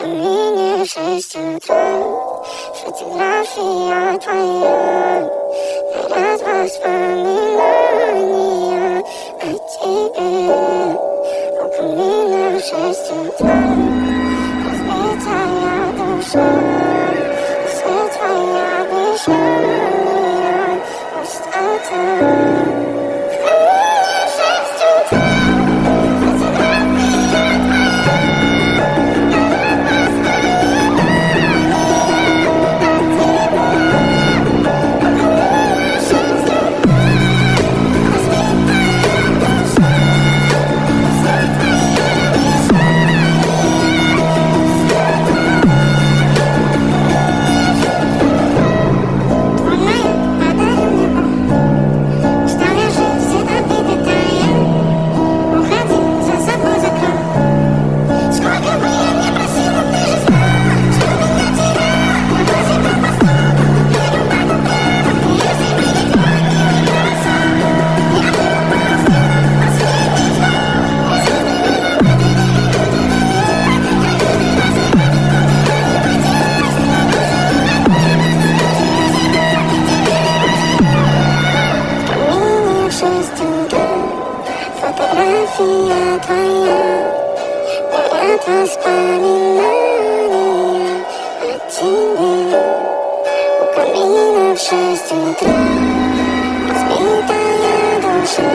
камине в 6 утра. Фотография твоя, горят воспоминания о тебе. У камина в 6 утра, разбитая душа, свет твоя обещания, пустота. В камине в 6 утра, фотография твоя. Фотография твоя, горят воспоминания о тебе. У камина в 6 утра, разбитая душа.